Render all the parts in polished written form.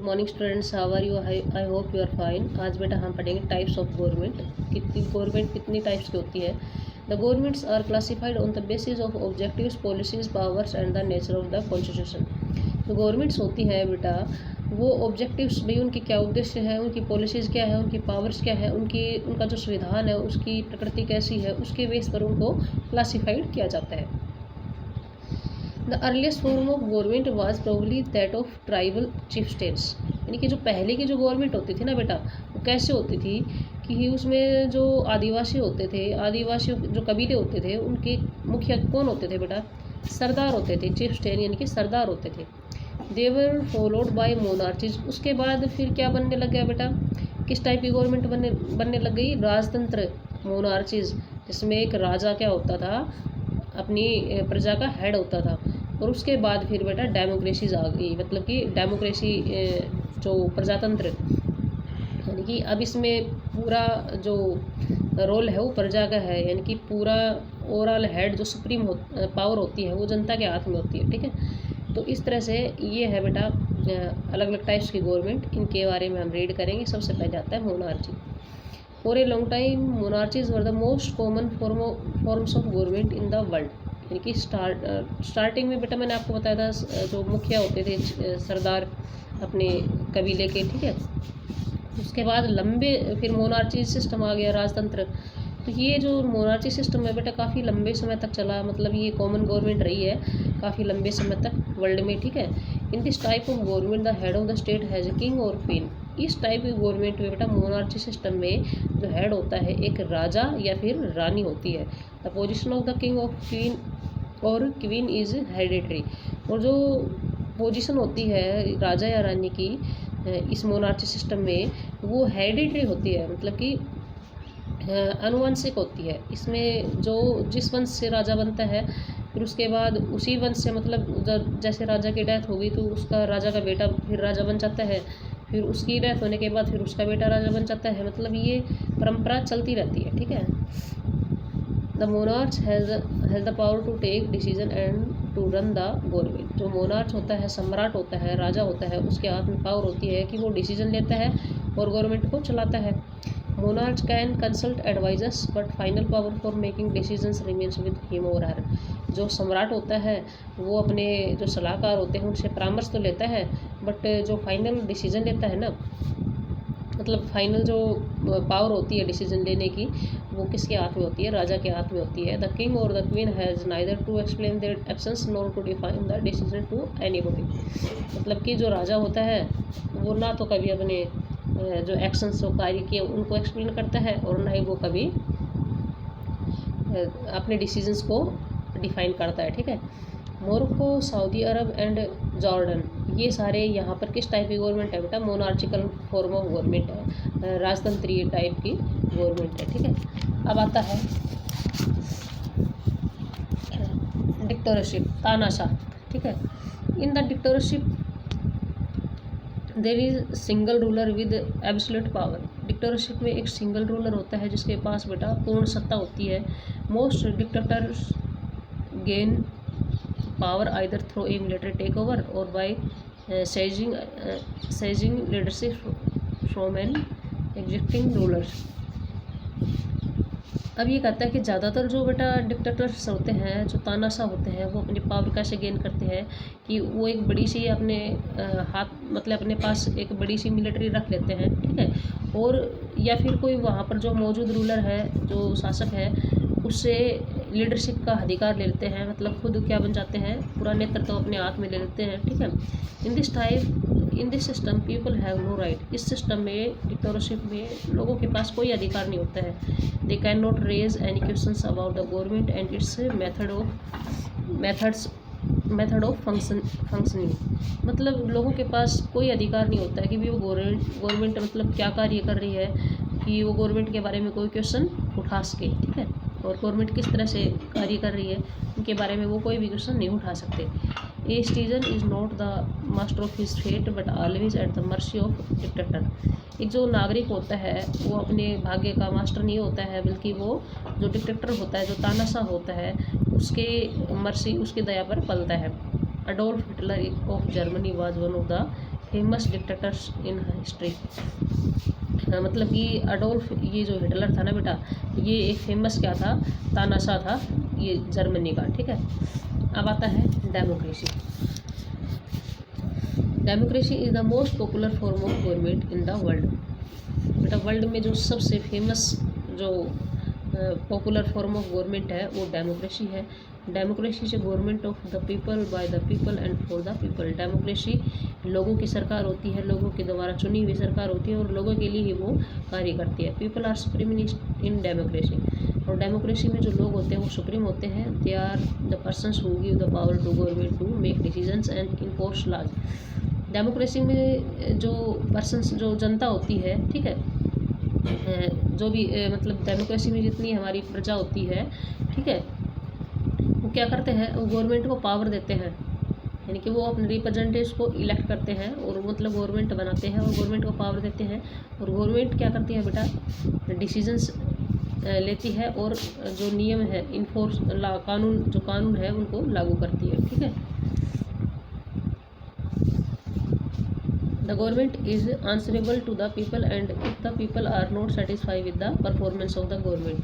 Morning students, how are you? I hope you are fine. आज बेटा हम पढ़ेंगे टाइप्स ऑफ गवर्नमेंट। कितनी टाइप्स की होती है। The governments are classified on the basis of objectives, policies, powers and the nature of the constitution. जो governments होती है बेटा, वो ऑब्जेक्टिव्स भाई उनकी क्या उद्देश्य है, उनकी पॉलिसीज़ क्या है, उनकी पावर्स क्या है, उनका जो संविधान है उसकी प्रकृति कैसी है, उसके बेस पर उनको क्लासिफाइड किया जाता है। The earliest form of government was probably that of tribal chieftains. यानी कि जो पहले की जो गवर्नमेंट होती थी ना बेटा, वो कैसे होती थी कि उसमें जो आदिवासी होते थे, आदिवासी जो कबीले होते थे, उनके मुखिया कौन होते थे बेटा? सरदार होते थे। चिफ्टेन यानी कि सरदार होते थे। देवर फॉलोड बाय मोनार्चीज। उसके बाद फिर क्या बनने लग गया बेटा? किस टाइप की गवर्नमेंट बनने लग गई? राजतंत्र, मोनार्चीज, जिसमें एक राजा क्या होता था, अपनी प्रजा का हेड होता था। और उसके बाद फिर बेटा डेमोक्रेसीज आ गई, मतलब कि डेमोक्रेसी जो प्रजातंत्र, यानी कि अब इसमें पूरा जो रोल है वो प्रजा का है, यानी कि पूरा ओवरऑल हेड जो सुप्रीम पावर होती है वो जनता के हाथ में होती है। ठीक है, तो इस तरह से ये है बेटा अलग अलग टाइप्स की गवर्नमेंट, इनके बारे में हम रीड करेंगे। सबसे पहले आता है monarchy. For a long time monarchies were the most common forms of government in the world. यानी कि स्टार्टिंग में बेटा मैंने आपको बताया था जो मुखिया होते थे सरदार अपने कबीले के। ठीक है, उसके बाद लंबे फिर मोनार्ची सिस्टम आ गया, राजतंत्र। तो ये जो मोनार्ची सिस्टम है बेटा काफ़ी लंबे समय तक चला, मतलब ये कॉमन गवर्नमेंट रही है काफ़ी लंबे समय तक वर्ल्ड में। ठीक है, in this type of government the head of the state has a king और क्वीन। इस टाइप की गवर्नमेंट में बेटा मोनार्ची सिस्टम में जो हेड होता है एक राजा या फिर रानी होती है। The position of the king of queen और क्वीन इज़ हेरिडिटरी। और जो पोजीशन होती है राजा या रानी की इस मोनार्ची सिस्टम में, वो हेरिडिटरी होती है, मतलब कि अनुवंशिक होती है। इसमें जो जिस वंश से राजा बनता है फिर उसके बाद उसी वंश से, मतलब जैसे राजा की डेथ होगी तो उसका राजा का बेटा फिर राजा बन जाता है, फिर उसकी डेथ होने के बाद फिर उसका बेटा राजा बन जाता है, मतलब ये परंपरा चलती रहती है। ठीक है, the monarch has the power to take decision and to run the government. जो मोनार्च होता है, सम्राट होता है, राजा होता है, उसके हाथ में पावर होती है कि वो डिसीजन लेता है और गवर्नमेंट को चलाता है। Monarch can consult advisers but final power for making decisions remains with him और हर। जो सम्राट होता है वो अपने जो सलाहकार होते हैं उनसे परामर्श तो लेता है, बट जो फाइनल डिसीजन लेता है ना, मतलब फाइनल जो पावर होती है डिसीजन लेने की, वो किसके हाथ में होती है? राजा के हाथ में होती है। द किंग और the queen has neither to explain their actions nor to define the decision to anybody. मतलब कि जो राजा होता है वो ना तो कभी अपने जो एक्शंस जो कार्य किए उनको एक्सप्लेन करता है और ना ही वो कभी अपने डिसीजंस को डिफाइन करता है। ठीक है, Morocco, Saudi Arab and Jordan, ये सारे यहाँ पर किस टाइप की गवर्नमेंट है बेटा? मोनार्चिकल फॉर्म ऑफ गवर्नमेंट है, राजतंत्रीय टाइप की गवर्नमेंट है। ठीक है, अब आता है डिक्टेटरशिप, तानाशाह। ठीक है, in the dictatorship there is single ruler with absolute power. Dictatorship में एक सिंगल रूलर होता है जिसके पास बेटा पूर्ण सत्ता होती है। Most dictators gain power either through a military take over और by seizing leadership from an existing rulers. अब ये कहता है कि ज़्यादातर जो बेटा डिक्टेटर्स होते हैं, जो तानाशाह होते हैं, वो अपनी पावर कैसे गेन करते हैं कि वो एक बड़ी सी अपने हाथ, मतलब अपने पास एक बड़ी सी मिलिट्री रख लेते हैं। ठीक है, और या फिर कोई वहाँ पर जो मौजूद रूलर है, जो शासक है, उससे लीडरशिप का अधिकार ले लेते हैं, मतलब खुद क्या बन जाते हैं, पूरा नेतृत्व अपने हाथ में ले लेते हैं। ठीक है, in this system people have no right. इस सिस्टम में, डिक्टेटरशिप में, लोगों के पास कोई अधिकार नहीं होता है। They can not raise any questions about the government and its method of functioning. मतलब लोगों के पास कोई अधिकार नहीं होता है कि भी वो गवर्नमेंट मतलब क्या कार्य कर रही है, कि वो गवर्नमेंट के बारे में कोई क्वेश्चन उठा सके। ठीक है, और गवर्नमेंट किस तरह से कार्य कर रही है उनके बारे में वो कोई भी क्वेश्चन नहीं उठा सकते। A citizen is not the master of his fate but always at the mercy of dictator. एक जो नागरिक होता है वो अपने भाग्य का मास्टर नहीं होता है, बल्कि वो जो डिक्टेटर होता है, जो तानाशाह होता है, उसके मर्सी, उसकी दया पर पलता है। Adolf Hitler of Germany was one of the famous dictators in history. मतलब कि अडोल्फ, ये जो हिटलर था ना बेटा, ये एक फेमस क्या था, तानाशाह था ये जर्मनी का। ठीक है, अब आता है democracy. Democracy is the most popular form of government in the world. बेटा वर्ल्ड में जो सबसे फेमस जो पॉपुलर फॉर्म ऑफ गवर्नमेंट है वो डेमोक्रेसी है। डेमोक्रेसी से government of the people, by the people and for the people. Democracy लोगों की सरकार होती है, लोगों के द्वारा चुनी हुई सरकार होती है और लोगों के लिए ही वो कार्य करती है। People are supreme in democracy. और डेमोक्रेसी में जो लोग होते हैं वो सुप्रीम होते हैं। They are the persons who give the power to government to make decisions and enforce laws. Democracy में जो पर्सन्स, जो जनता होती है, ठीक है, जो भी मतलब डेमोक्रेसी में जितनी हमारी प्रजा होती है, ठीक है, वो क्या करते हैं, वो गवर्नमेंट को पावर देते हैं, यानी कि वो अपने रिप्रेजेंटेटिव्स को इलेक्ट करते हैं और मतलब गवर्नमेंट बनाते हैं और गवर्नमेंट को पावर देते हैं। और गवर्नमेंट क्या करती है बेटा, डिसीजंस लेती है और जो नियम है, इन्फोर्स कानून, जो कानून है उनको लागू करती है। ठीक है, the government is answerable to the people and if the people are not satisfy with the performance of the government.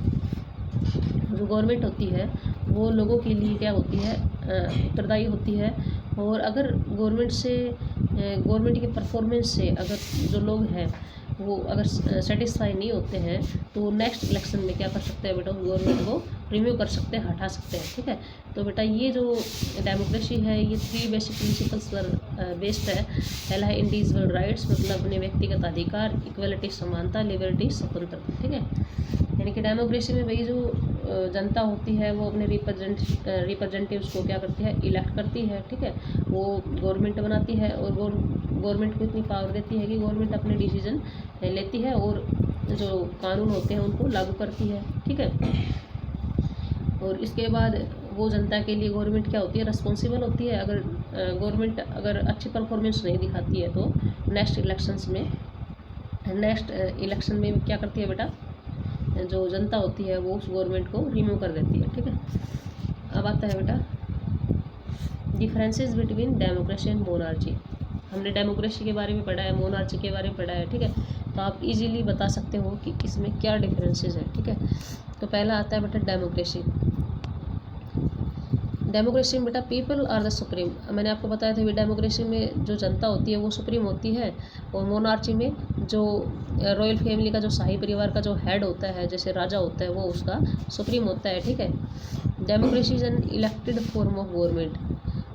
जो गवर्नमेंट होती है वो लोगों के लिए क्या होती है, उत्तरदायी होती है। और अगर गवर्नमेंट के परफॉर्मेंस से अगर जो लोग हैं वो अगर सेटिस्फाई नहीं होते हैं तो नेक्स्ट इलेक्शन में क्या कर सकते हैं बेटा, गवर्नमेंट को रिमूव कर सकते हैं, हटा सकते हैं। ठीक है, तो बेटा ये जो डेमोक्रेसी है ये 3 बेसिक प्रिंसिपल्स पर बेस्ड है। पहला है इंडिविजुअल राइट्स, मतलब अपने व्यक्तिगत अधिकार, इक्वलिटी समानता, लिबर्टी स्वतंत्रता। ठीक है, यानी कि डेमोक्रेसी में वही जो जनता होती है वो अपने रिप्रेजेंटेटिव्स को क्या करती है, इलेक्ट करती है। ठीक है, वो गवर्नमेंट बनाती है और गवर्नमेंट को इतनी पावर देती है कि गवर्नमेंट अपने डिसीजन लेती है और जो कानून होते हैं उनको लागू करती है। ठीक है, और इसके बाद वो जनता के लिए गवर्नमेंट क्या होती है, रिस्पॉन्सिबल होती है। अगर गवर्नमेंट अगर अच्छी परफॉर्मेंस नहीं दिखाती है तो नेक्स्ट इलेक्शन में क्या करती है बेटा, जो जनता होती है वो उस गवर्नमेंट को रिमूव कर देती है। ठीक है, अब आता है बेटा differences between democracy and monarchy. हमने डेमोक्रेसी के बारे में पढ़ा है, मोनार्ची के बारे में पढ़ा है। ठीक है, तो आप इजीली बता सकते हो कि इसमें क्या डिफरेंसेस हैं। ठीक है, तो पहला आता है बेटा डेमोक्रेसी। डेमोक्रेसी में बेटा पीपल आर द सुप्रीम। मैंने आपको बताया था भी डेमोक्रेसी में जो जनता होती है वो सुप्रीम होती है। और मोनार्ची में जो रॉयल फैमिली का जो शाही परिवार का जो हेड होता है, जैसे राजा होता है, वो उसका सुप्रीम होता है। ठीक है, democracy is an elected form of government.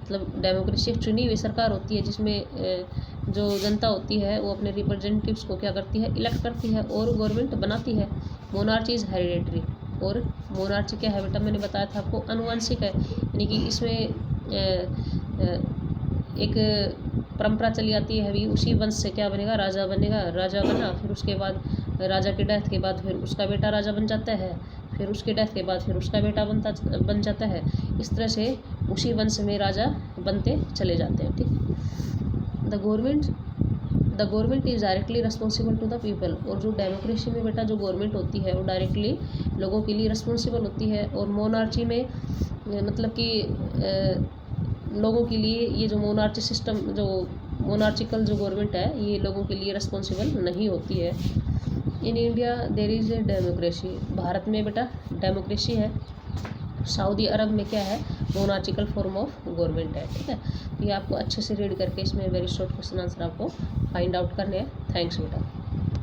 मतलब डेमोक्रेसी एक चुनी हुई सरकार होती है जिसमें जो जनता होती है वो अपने रिप्रेजेंटेटिव्स को क्या करती है, इलेक्ट करती है और गवर्नमेंट बनाती है। Monarchy is hereditary. और मोनार्ची क्या है बेटा, मैंने बताया था आपको, अनुवांशिक है, यानी कि इसमें एक परंपरा चली आती है, अभी उसी वंश से क्या बनेगा, राजा बनेगा। राजा बना, फिर उसके बाद राजा की डेथ के बाद फिर उसका बेटा राजा बन जाता है, फिर उसके डेथ के बाद फिर उसका बेटा बन जाता है। इस तरह से उसी वंश में राजा बनते चले जाते हैं। ठीक, the government is directly responsible to the people. और जो डेमोक्रेसी में बेटा जो गवर्नमेंट होती है वो डायरेक्टली लोगों के लिए रिस्पॉन्सिबल होती है। और मोनार्ची में मतलब कि लोगों के लिए ये जो मोनार्ची सिस्टम, जो मोनार्चिकल जो गवर्नमेंट है ये लोगों के लिए रिस्पॉन्सिबल नहीं होती है। In India there is a democracy. Bharat में बेटा डेमोक्रेसी है। सऊदी अरब में क्या है, मोनार्चिकल फॉर्म ऑफ गवर्नमेंट है। ठीक है, ये आपको अच्छे से रीड करके इसमें वेरी शॉर्ट क्वेश्चन आंसर आपको फाइंड आउट करने हैं। थैंक्स बेटा।